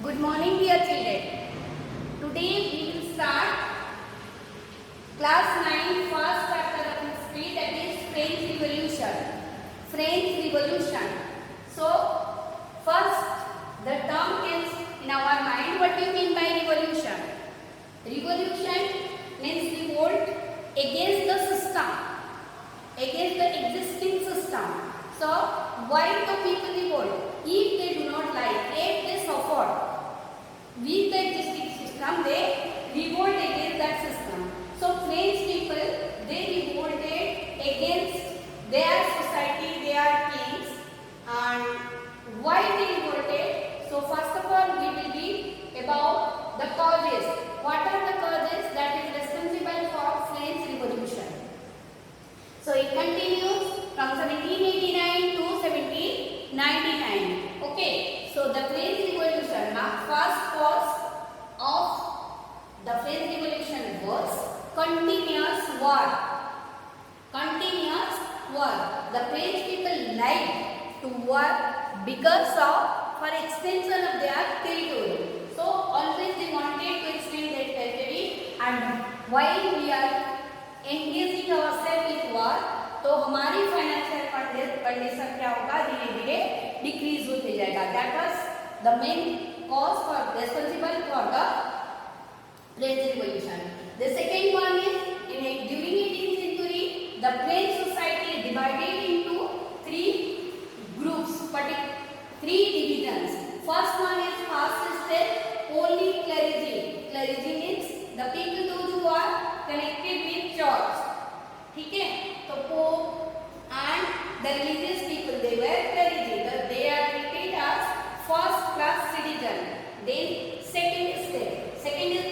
Good morning, dear children. Today we will start class 9 first chapter of history, that is French Revolution. French Revolution. So, first the term is in our mind. What do you mean by revolution? Revolution means revolt against the system, against the existing system. So, why do people revolt? If they do not like, if they suffer with the existing system, they revolt against that system. So French people, they revolted against their society, their kings. And why they revolted? So first of all, we will read about the causes. What are the causes that is responsible for French Revolution? So it continues from 1789 to 1799. Okay. So the French Revolution, first cause of the French Revolution was continuous war. Continuous war. The French people liked to work because of for extension of their territory. So always they wanted to extend their territory, and while we are engaging ourselves with war, तो हमारी financial condition क्या होगा, धीरे धीरे decrease होते जाएगा. That was the main cause for responsible for the French revolution. The second one is in during 18th century the French society is divided into three groups, three divisions. First one is fast state only clergy. Clergy means the people those who are connected with church. ठीक है, तो pope and the religious people, they were clergy. They are treated as first class citizen. Then second state means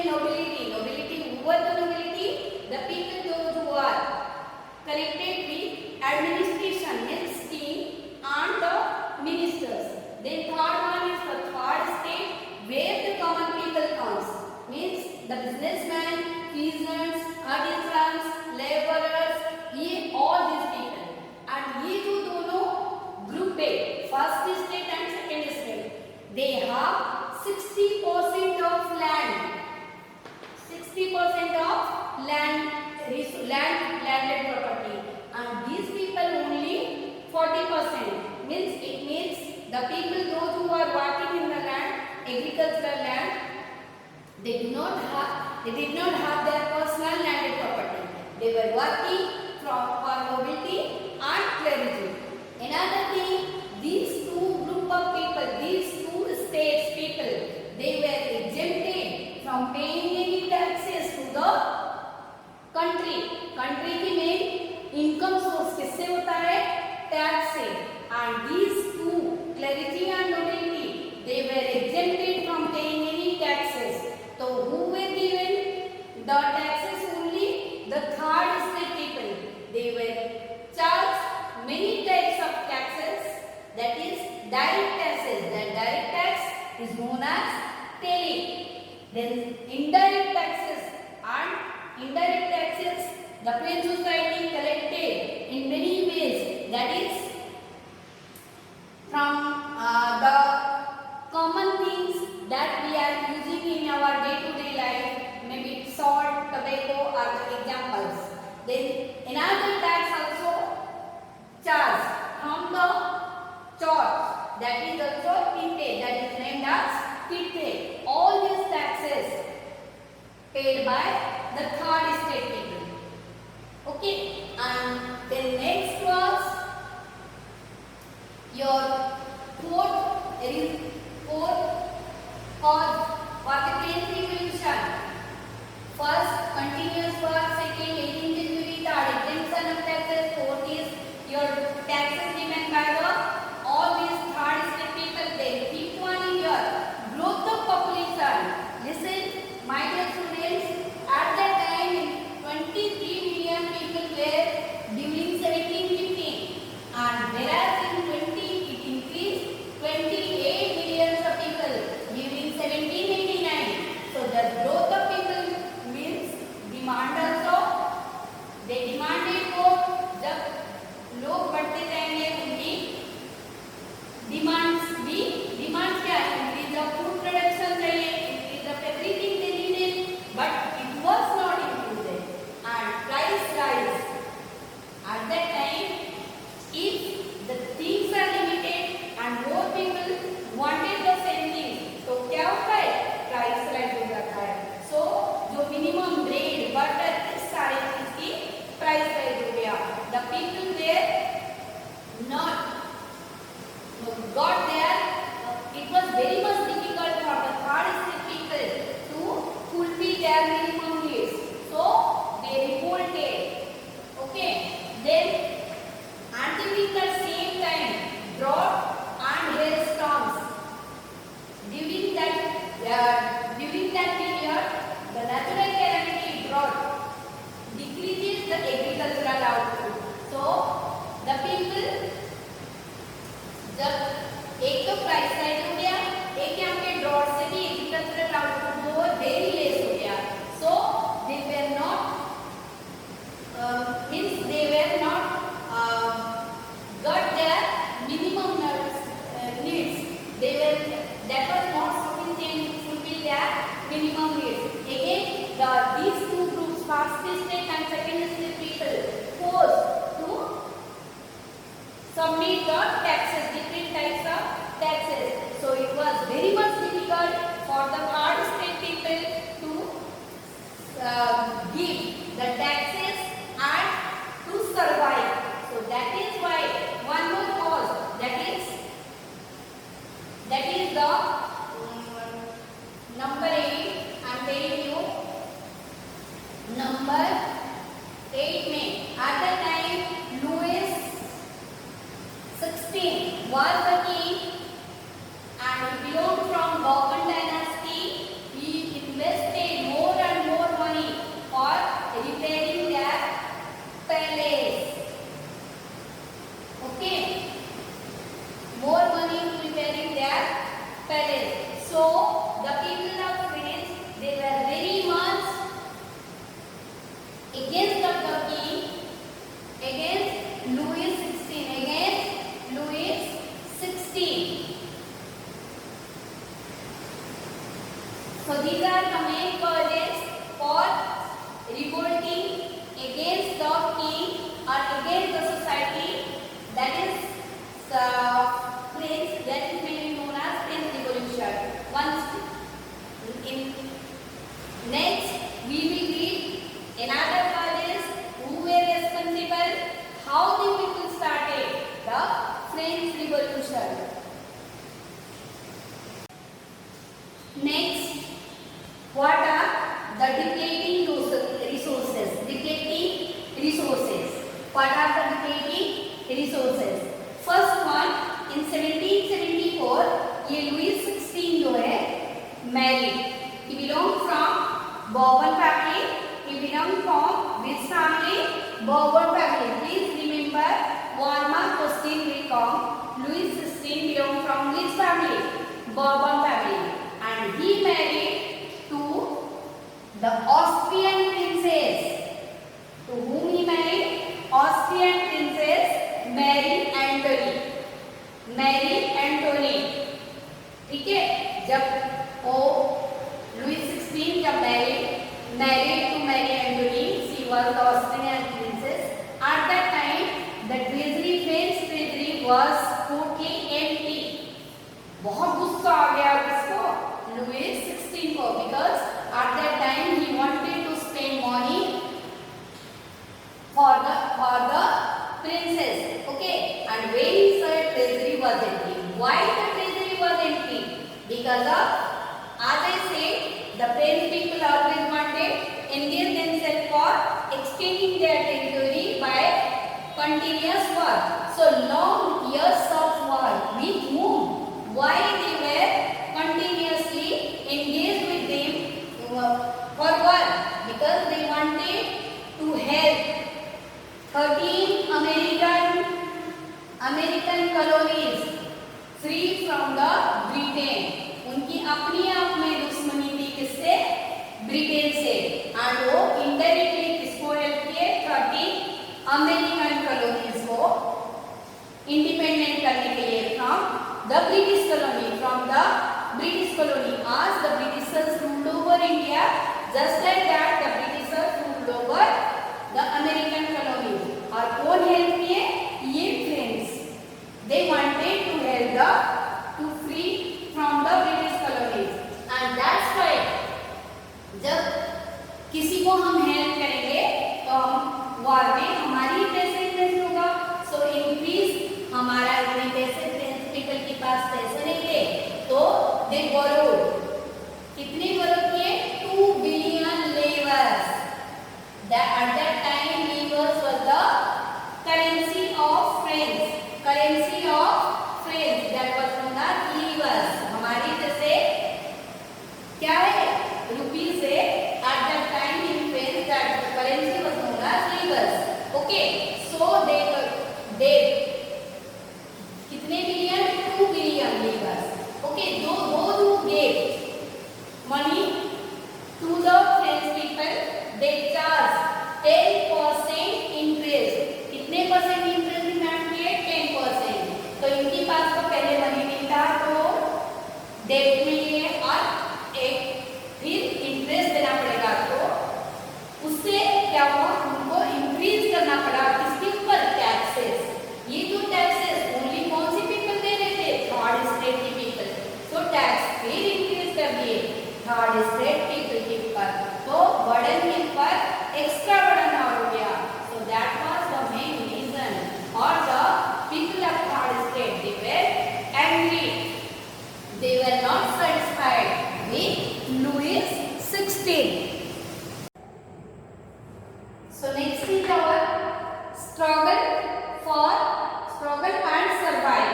nobility. Who are the nobility? The people those who are connected with administration, means king and the ministers. Then third one is the third state, where the common people comes, means the businessmen, peasants, artisans, laborers, ये all these people. And ये जो दोनों group है, first state and second state, they have 60% of land, 60% of landed property, and these people only 40%. It means the people those who are working in the land, agricultural land, they did not have their personal landed property. They were working for nobility and clergy. Another thing, these two group of people, these two states people, they were exempted from paying any taxes to the country. Country की main income source किससे होता है? Tax से. And these two, clergy and nobility, they were exempted from paying any taxes. So who were given the taxes? Only the third state people. They were charged many types of taxes, that is direct taxes. The direct tax is known as tariff. Then indirect taxes the French society collected in many ways, that is from the common things that we are using in our day-to-day life, maybe salt, tobacco are the examples. Then another tax also charged from the church, that is also tithe, that is named as tithe. All these taxes paid by the third state people. Okay, and then next was your fourth cause for the French Revolution. First, continuous war. Second, 18th century. Third, exemption of taxes. Fourth is your taxes given by the all these third state people. Then fifth one is your growth of population. Listen, my dear students, at that time 23 million people were during 1715, and whereas in 20 it increased 28 million of people during 1789. So the growth of people means demand also. They demanded more. जब लोग बढ़ते your taxes, different types of taxes. So it was very much difficult for the third state people to give the taxes and to survive. So that is why one more cause, that is the number 8. I am telling you, number 8 में at the time Louis 16 was the king and he belonged from Bourbon dynasty. He invested more and more money for repairing their palace. Okay, more money to repairing their palace. So the people of France, they were very much against the king, against Louis 16, against Louis 16. So these are the main causes for revolting against the king or against the society, that is French, that is mainly known as French Revolution. Once in next we will read another causes who were responsible, how the people started the French Revolution. Next, what are the depleting resources? Depleting resources. What are the depleting resources? First one, in 1774 ये Louis 16 जो है married. He belonged from Bourbon family. He belonged from which family? Bourbon family. Please remember, 1 mark question will come. Louis 16 belonged from which family? Bourbon family. And he married to the Austrian princess. To whom he married? Austrian princess Marie Antoinette. Marie Antoinette. ठीक है, जब वो Louis 16 जब married to Marie Antoinette, she was the Austrian princess. At that time, the treasury, French treasury was totally empty. बहुत गुस्सा आ गया किसको? Louis 16 को, because at that time he wanted to spend money for the princess. Okay, and when he saw treasury was empty. Why the treasury was empty? Because of, as I said, the French people always wanted engage themselves for extending their territory by continuous war. So long years of war. With whom? Why they were continuously engaged with them for war? Because they wanted to help 13 American colonies free from the Britain. उनकी अपनी आप में दुश्मनी थी किससे? Britain से. और वो इंडायरेक्टली किसको हेल्प किए? 13 अमेरिकन कॉलोनीज को इंडिपेंडेंट करने के लिए from the British colony. As the Britishers ruled over India, just like that the Britishers ruled over the American colonies. और कौन हेल्प किए? ये friends. They wanted to help to free from the British colonies, and that's why जब किसी को हम help करेंगे तो हम वॉर में हमारी पैसे इन्वेस्ट होगा. सो इंक्रीज हमारा इतने पैसे पीपल के पास पैसे नहीं थे, तो दे बोरोड. कितने बोरो किए? 2 billion levers. At that time livers was the currency of France. That was known as livers. हमारी जैसे क्या है? रुपीस है. At that time in France that currency was known as livers. Okay, so they कितने billion? 2 billion livers. Okay, those who gave money to the French people, they charge 10% interest. कितने percent interest demand किए? 10%. तो इनके पास तो पहले money नहीं था, तो डेट में लिए और एक फिर इंटरेस्ट देना पड़ेगा. तो उससे क्या हुआ? उनको इंक्रीज करना पड़ा. किसके ऊपर? टैक्सेस. ये जो taxes only They were not satisfied with Louis XVI. So next is our struggle and survive.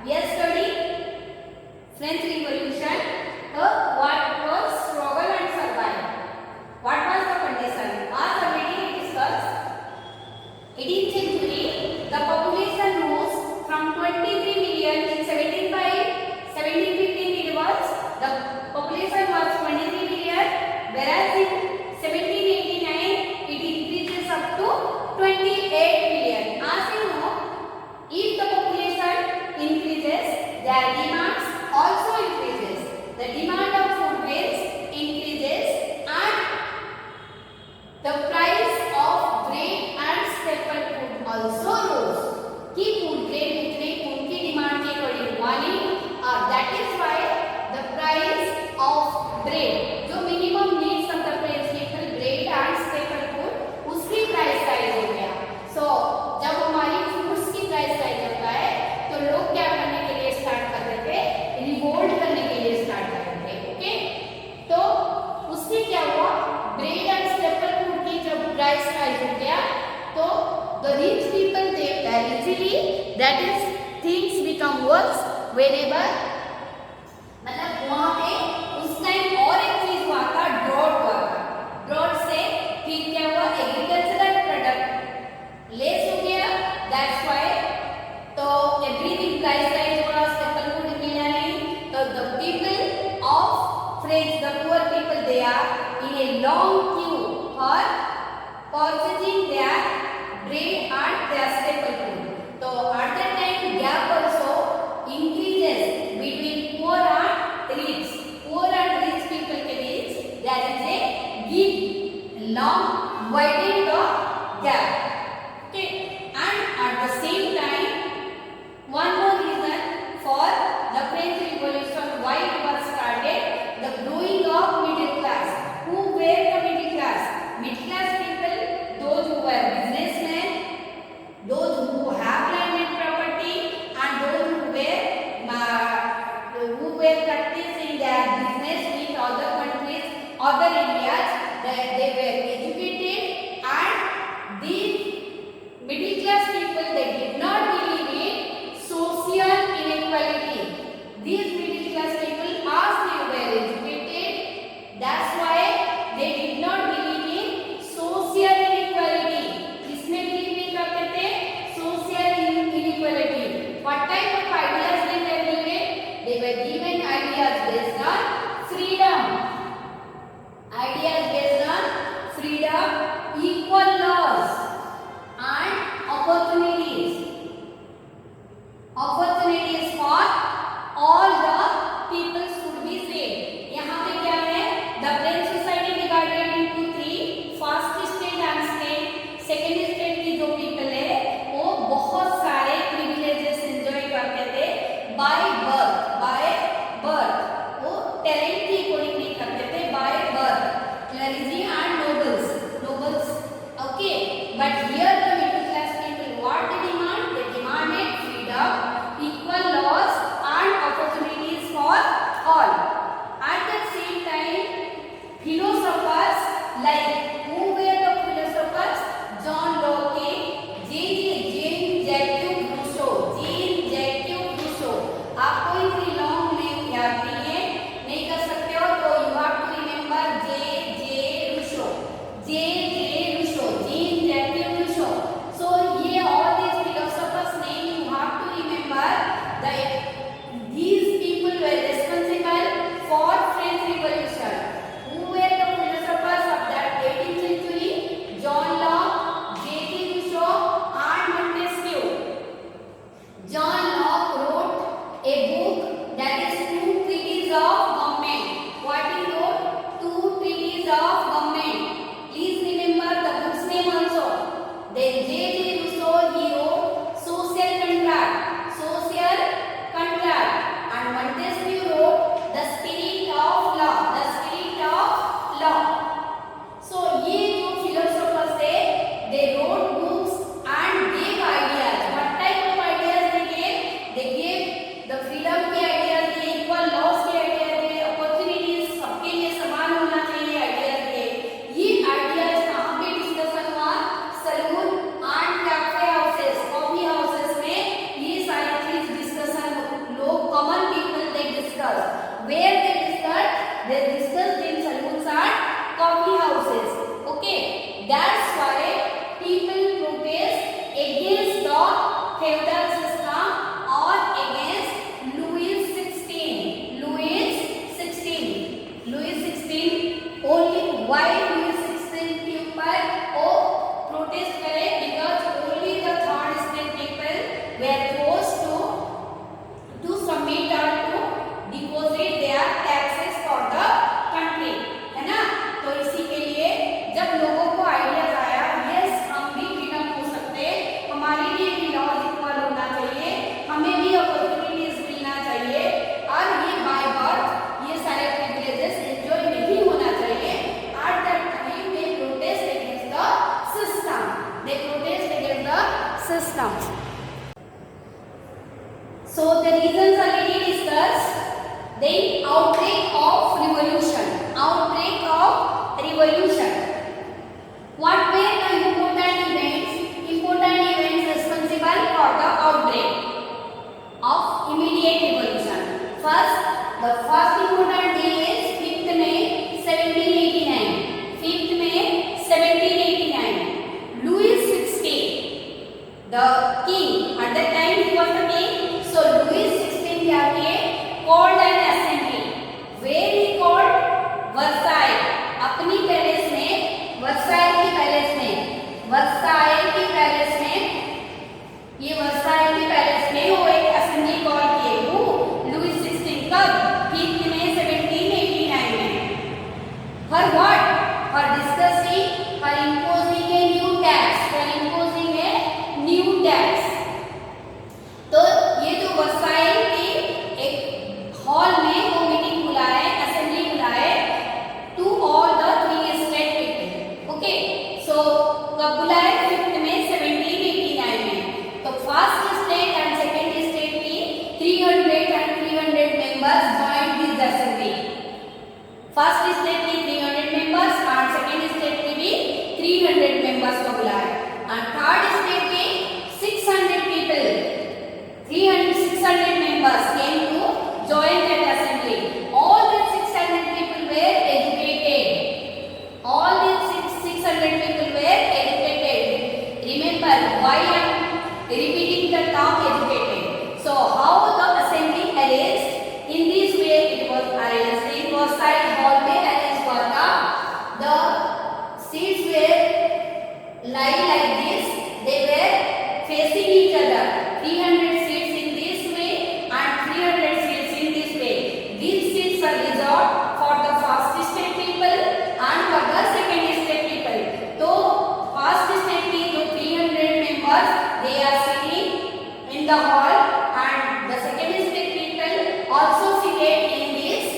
We are studying French Revolution. What was struggle and survive? What was the condition? As already discussed, 18th century, the population rose from 23 million in 1715 it was, the population was 23 million, whereas in 1789 it increases up to 28 million. As you know, if the population increases, their demands also increases. The demand of food grains increases and the price of grain and staple food also rose. कि food grain जितने उनकी demand के according हुआ नहीं, that is why the price of bread, जो minimum needs of the people bread and staple food, उसकी price rise हो गया. So जब हमारी foods की price rise होता है, तो लोग क्या करने के लिए start कर देते हैं? Revolt करने के लिए start कर देते हैं. Okay? तो उससे क्या हुआ? Bread and staple food की जब price rise हो गया, तो the rich people they very easily, that is things become worse whenever, मतलब वहाँ पे उस टाइम और एक चीज हुआ था, ड्रॉट हुआ था. ड्रॉट से फिर क्या हुआ? एग्रीकल्चरल प्रोडक्ट लेस हो गया. दैट्स व्हाई तो एवरीथिंग प्राइस राइज हुआ, स्टेपल फूड मिला नहीं. तो the people of French, the poor people, they are in a long queue for purchasing their bread and their staple food. So at that time gap also increases between poor and rich. Poor and rich people के बीच there is a big long widening the gap. Okay, and at the same time one more reason for the French Revolution why it was started, the growing of middle class. Who were the middle class? Middle class people, those who were businessmen, those who have landed they discussed in saloons and coffee houses. Okay, that's why people protest against the feudal system or against Louis XVI. Only why Louis XVI people protest करे because only the third state people were forced to submit or to deposit their taxes for the country, है ना। तो इसी के लिए जब लोगों को आइडिया आया यस हम भी फ्रीडम हो सकते हैं, हमारे लिए भी लॉज इक्वल होना चाहिए, हमें भी अपॉर्चुनिटीज मिलना चाहिए और ये बाय बर्थ ये सारे प्रिविलेजेस एंजॉय नहीं होना चाहिए। At that time they protest against the system, So the reasons already discussed. Then outbreak of revolution. What were the important events responsible for the outbreak of immediate revolution? First, the first important day is 5th May 1789. 5th May 1789. Louis XVI, the king. At that time he was the king. So Louis XVI क्या किए? Called an assembly. Where he called? Versailles. अपनी palace में, Versailles की palace में, ये Versailles की palace में वो एक असेंबली कॉल किए। वो लुईस 16 कब? 5th May 1789 में। For what? For discussing, for imposing a new tax. तो ये जो वर्साइल के एक हॉल में वो मीटिंग बुलाए, असेंबली बुलाए to all the 3 state people. Okay, so कब बुलाए? 5th May 1789 में। तो first state and second state की 300 and 300 members joined this assembly. First state की 300 मेंबर्स और सेकंड स्टेट की भी 300 मेंबर्स को बुलाए और थर्ड स्टेट के 600 people 600 members came to join that assembly. All the 600 people were educated. Remember why I am repeating the term educated. So how the assembly arranged? In this way it was arranged. It was side hall में arranged हुआ था. The seats were lying like this. They were facing each other. 300 seats in this way and 300 seats in this way. These seats are reserved for the first state people and for the second state people. So first state की जो 300 members they are sitting in the hall and the second state people also seated in these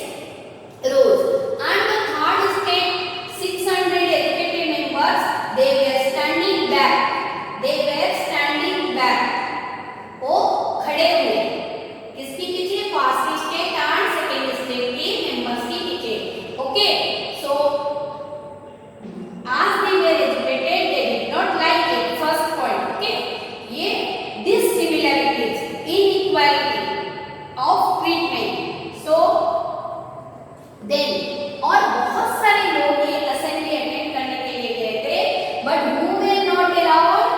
rows. And the third state 600 educated members they were standing back. वो खड़े हुए किसके पीछे? First state and second state के members के पीछे। Okay, so as they were educated they did not like it. First point, okay, ये dissimilarities, inequality of treatment. So then और बहुत सारे लोग ये असेंबली अटेंड करने के लिए गए थे but who were not allowed?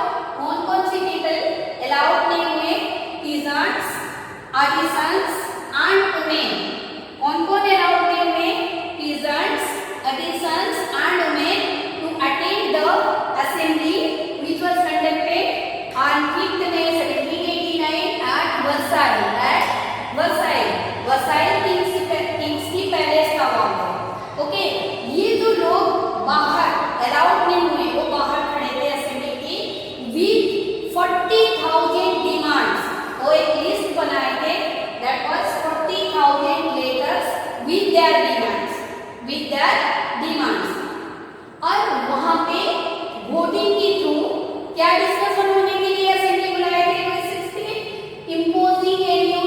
कौन सी पीपल अलाउड नहीं हुए? peasants, artisans and women. कौन अलाउड नहीं हुए? peasants, artisans and women to attend the assembly which was conducted on 5th May 1789 at Versailles. Versailles Kings की palace का वहाँ पर। ओके, ये जो लोग बाहर अलाउड नहीं हुए वो बाहर खड़े थे असेंबली की विद 40,000 डिमांड्स। वो एक लिस्ट बनाए थे that was 40,000 letters with their demands. और वहां पे वोटिंग के थ्रू क्या डिस्कशन होने के लिए असेंबली बुलाए थे? imposing a new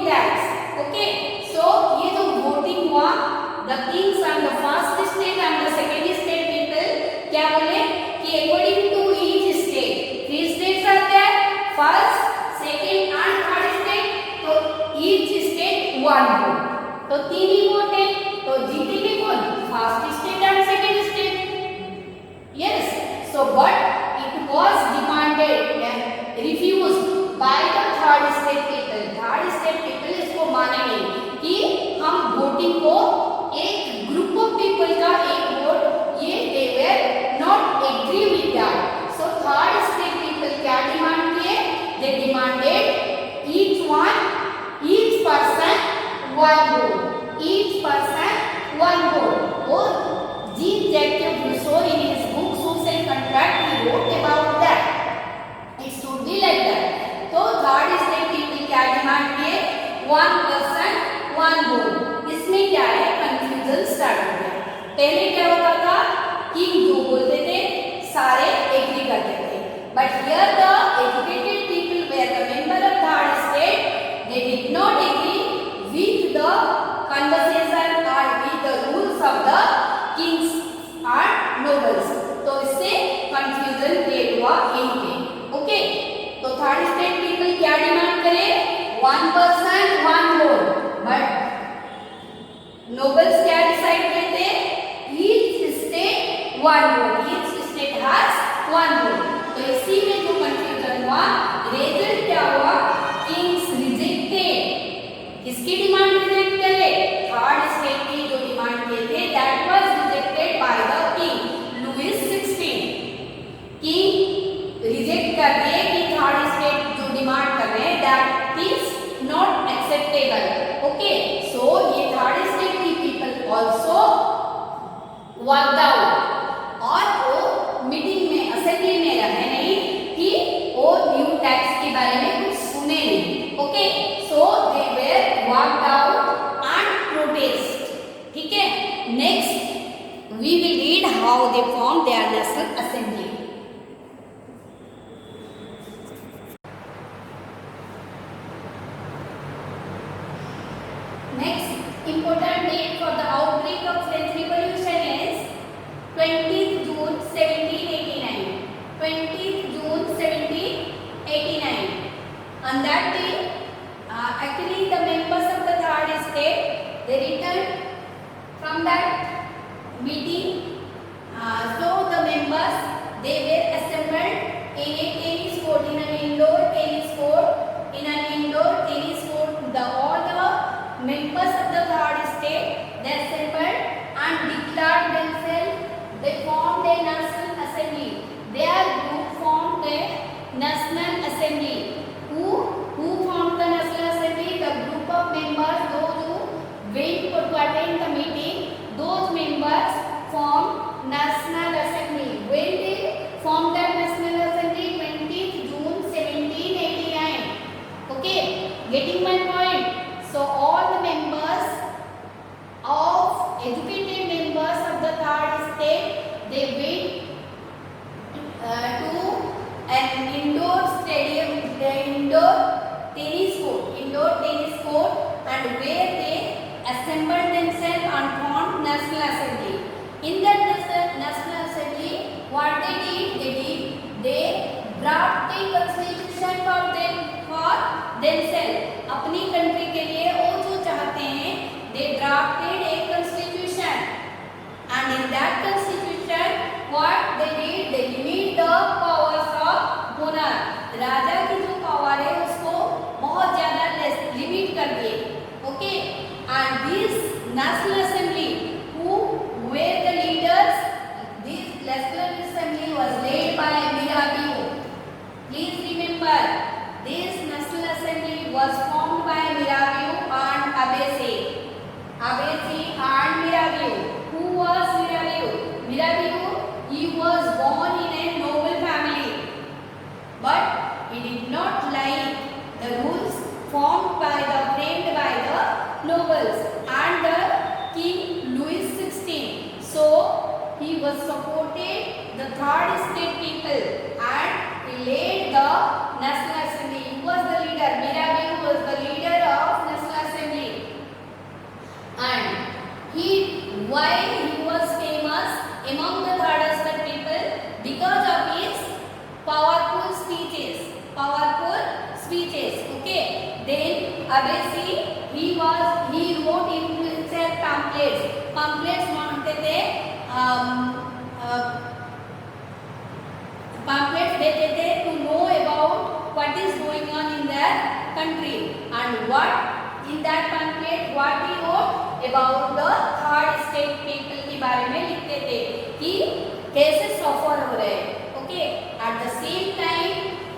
tax. Okay, so ये जो वोटिंग हुआ the king's and the first state and the second state people क्या बोले कि according to each state 3 states are there, first, second and third state, तो each state one vote. तो 3 ही vote है, तो जीतेंगे कौन? First state and second state. Yes, so but it was demanded and refused by the third state people. Third state people इसको माने नहीं कि हम वोटिंग को एक ग्रुप ऑफ पीपल का एक वोट, ये they were not agree with that. So third state people क्या डिमांड किए? They demanded each person one vote, each person one vote. और Jean Jacob Rousseau in his book Social Contract he wrote about that. It should be like that. तो third state people क्या demand किए? One person one vote. इसमें क्या है? Confusion start हो गया। पहले क्या होता था? किंग जो बोलते थे सारे एग्री करते थे, but here the educated people were the member of third state, they did not agree with the conversation or with the rules of the kings and nobles. तो इससे कंफ्यूजन क्रिएट हुआ यहीं पे। ओके, तो third state people क्या demand करे? One person one vote. But nobles क्या decide करते? Each state one vote, each state has one vote. तो इसी में जो कंफ्यूजन हुआ, रिजल्ट क्या हुआ? Kings rejected. किसकी डिमांड रिजेक्ट करे? थर्ड स्टेट की जो डिमांड किए थे, that was rejected by the king Louis 16। King reject कर दिए कि थर्ड स्टेट जो डिमांड कर रहे हैं that is not acceptable. Okay, so ये थर्ड स्टेट की पीपल आल्सो वर्कड आउट, और वो मीटिंग में असेंबली में रहे नहीं कि वो न्यू टैक्स के बारे में कुछ सुने नहीं। Okay, so they were worked out and protest. ठीक है, next we will read how they form their national assembly. Next important date for the outbreak of French Revolution is 20th June 1789. 20th June 1789. On that day, actually the members of the third state, they returned from that meeting. So the members, they were assembled in a tennis court, in an indoor tennis court, in an indoor tennis court. All the members of the third state, they assembled and declared themselves. They formed a national assembly. Their group formed a national assembly. Who formed the national assembly? The group of members, those who went to attend the meeting, those members formed national assembly. When they formed that national assembly? 20th June 1789. Okay, getting my point? So all the members of educated members of the third state, they went to an indoor stadium, the indoor tennis court, and where they assembled themselves and formed national assembly. In that national assembly, what they did, they drafted constitution for themselves. अपनी country के लिए वो जो चाहते हैं, they drafted a constitution, and in that constitution, what they did, they limit the powers of monarch. राजा की जो power है उसको बहुत ज्यादा लिमिट कर दिए। Okay, and this national assembly, who were the leaders? This national assembly was led by Mirabeau. Please remember, this national assembly was formed by Mirabeau and Abbesse and Mirabeau. Who was Mirabeau? Mirabeau, he was born in a noble family, but he did not like the rules framed by the nobles and the King Louis 16. So he was supported the third state people and he led the national assembly. He was the leader. Mirabeau was the leader of national assembly, and why he was famous among the third state people? Because of his powerful speeches. Okay, then Abbesse, he wrote in pamphlets मांगते थे, pamphlets देते थे to know about what is going on in their country and what in that pamphlet what he wrote about the third state people के बारे में लिखते थे कि कैसे सफर हो रहे हैं. Okay, at the same time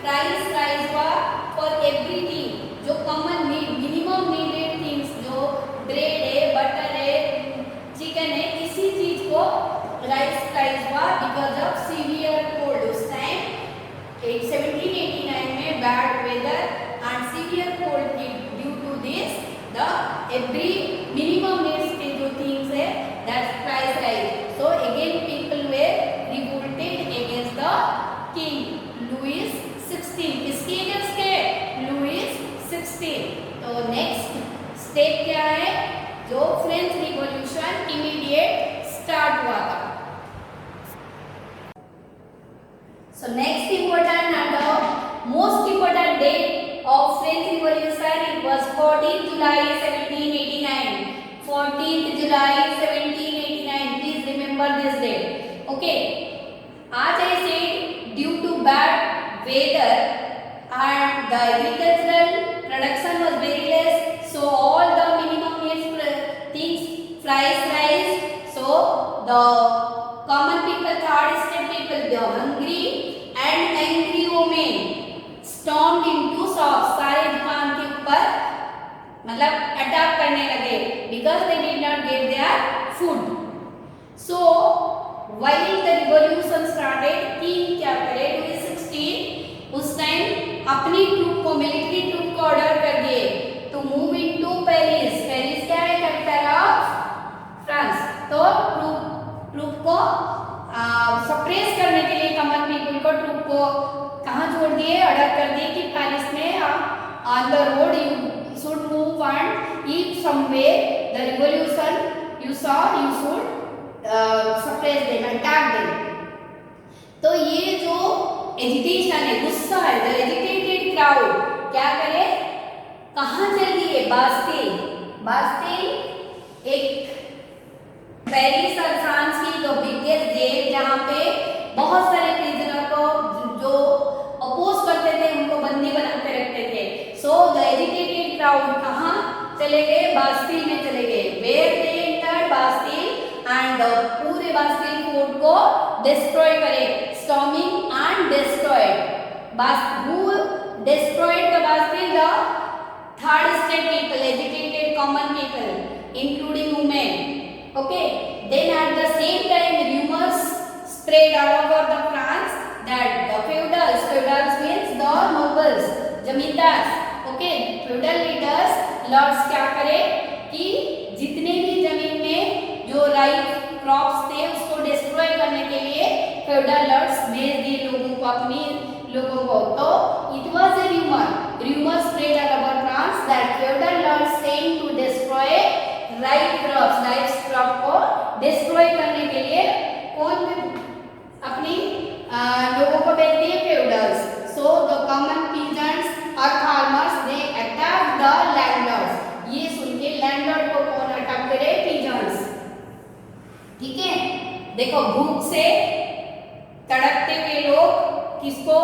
price rise हुआ फॉर एवरीथिंग, जो common need minimum needed things, जो ब्रेड है, बटर है, चिकन है, इसी चीज को राइस प्राइस हुआ बिकॉज ऑफ सीवियर कोल्ड. उस टाइम 1789 में bad weather and severe cold की due to this the every minimum needs के जो थिंग्स है that price rise. So again people were revolted against the king Louis 16. किसके against है? Louis 16. तो next step क्या है? जो फ्रेंच रिवॉल्यूशन इमीडिएट स्टार्ट हुआ था. So next important and the most important date of French Revolution, it was 14th July 1789. 14th July 1789. Please remember this date. Okay. As I said, due to bad weather and the agricultural production was very less, so all the minimum needs things price rise. So the common people, third state people, the hungry and angry women stormed into shops. सारे दुकान के ऊपर मतलब attack करने लगे because they did not get their food. So while the revolution started, king क्या करे? Louis 16 उस टाइम अपनी ट्रूप को, मिलिट्री ट्रूप को ऑर्डर कर दिए to move into Paris. Paris क्या है? Capital of France. तो ट्रूप को सप्रेस करने के लिए कॉमन पीपल को, ट्रूप को कहाँ छोड़ दिए? ऑर्डर कर दिए कि पेरिस में on the road you should move and if somewhere the revolution you saw you should suppress them, attack them. तो ये जो एजिटेशन है, गुस्सा है, द एजिटेटेड क्राउड क्या करे? कहाँ चल दिए? बास्टिल. बास्टिल एक पेरिस और फ्रांस की तो बिगेस्ट जेल जहाँ पे बहुत सारे प्रिजनर को जो अपोज करते थे उनको बंदी बनाते रखते थे. सो द एजिटेटेड क्राउड कहाँ चले गए? बास्टिल में चले गए. Where they entered Bastille and पूरे बास्टिल फोर्ट को डिस्ट्रॉय करे. Storming and destroyed. Who destroyed the Bastille? The third state people, educated common people including women. Okay, then at the same time rumors spread all over the France that the feudals means the nobles, जमींदार. Okay, feudal leaders, lords क्या करे कि जितने भी जमीन में जो rice crops थे उसको डिस्ट्रॉय करने के लिए feudal lords भेज दिए लोगों को, अपनी लोगों को. तो it was a rumor spread all over France that feudal lords saying to destroy rice crop को डिस्ट्रॉय करने के लिए कौन अपनी लोगों को भेज दिए? Feudals. So the common peasants और farmers they attack the landlords. ये सुन के लैंडलॉर्ड को कौन अटैक करे? पीजेंट्स. ठीक है, देखो भूख से तड़पते हुए लोग किसको?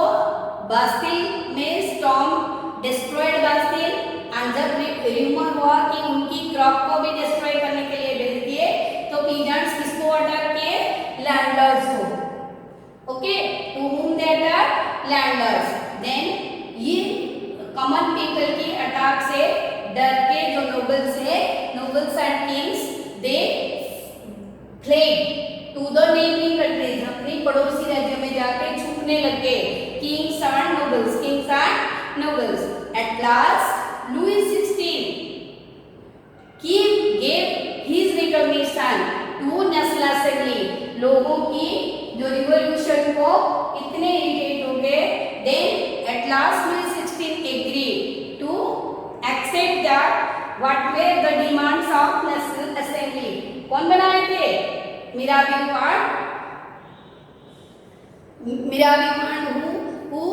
बास्टिल में स्टॉर्म डिस्ट्रॉयड बास्टिल. एंड जब र्यूमर हुआ कि उनकी क्रॉप को भी डिस्ट्रॉय करने के लिए भेज दिए तो पीजेंट्स किसको अटैक किए? लैंडलॉर्ड्स को. Okay, to whom they attack? Landlords. Then ये कॉमन पीपल की अटैक से डर के जो नोबल्स है, nobles and kings, they fled to the neighbouring countries. अपनी पड़ोसी राज्य में जाके छुपने लगे. Kings and nobles, kings and nobles. At last Louis 16 gave his recognition to National Assembly. लोगों की जो रिवॉल्यूशन को इतने इरिटेट हो गए, then at last Louis 16 agreed to accept that what were the demands of National Assembly. कौन बनाए थे? Mirabeau who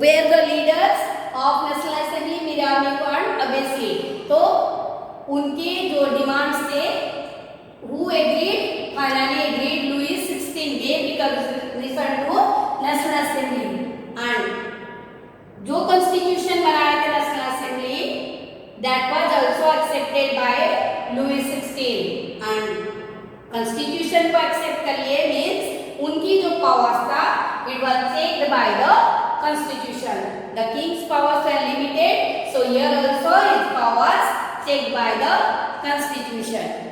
were the leaders of National Assembly, Mirabeau and Abbasi. तो उनके जो डिमांड्स थे Who agreed? Finally agreed Louis 16. They referred to National Assembly. And जो constitution बनाया था National Assembly, that was also accepted by Louis 16. And constitution को accept कर लिए means उनकी जो powers था, it was checked by the constitution. The king's powers were limited, so here also his powers checked by the constitution.